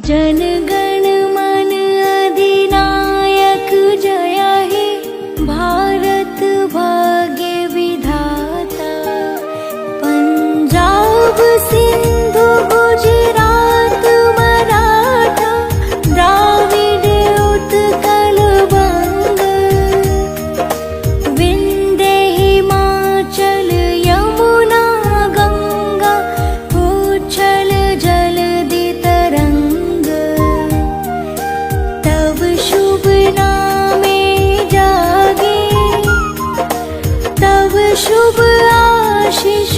जन गण मन अधिनायक जय हे भारत भाग्य विधाता। पंजाब सिंधु गुजरात मराठा द्राविड उत्कल बंग। विंध्य हिमाचल यमुना गंगा उच्छल जलधि तरंग। तब शुभ नामे जागे तब शुभ आशीष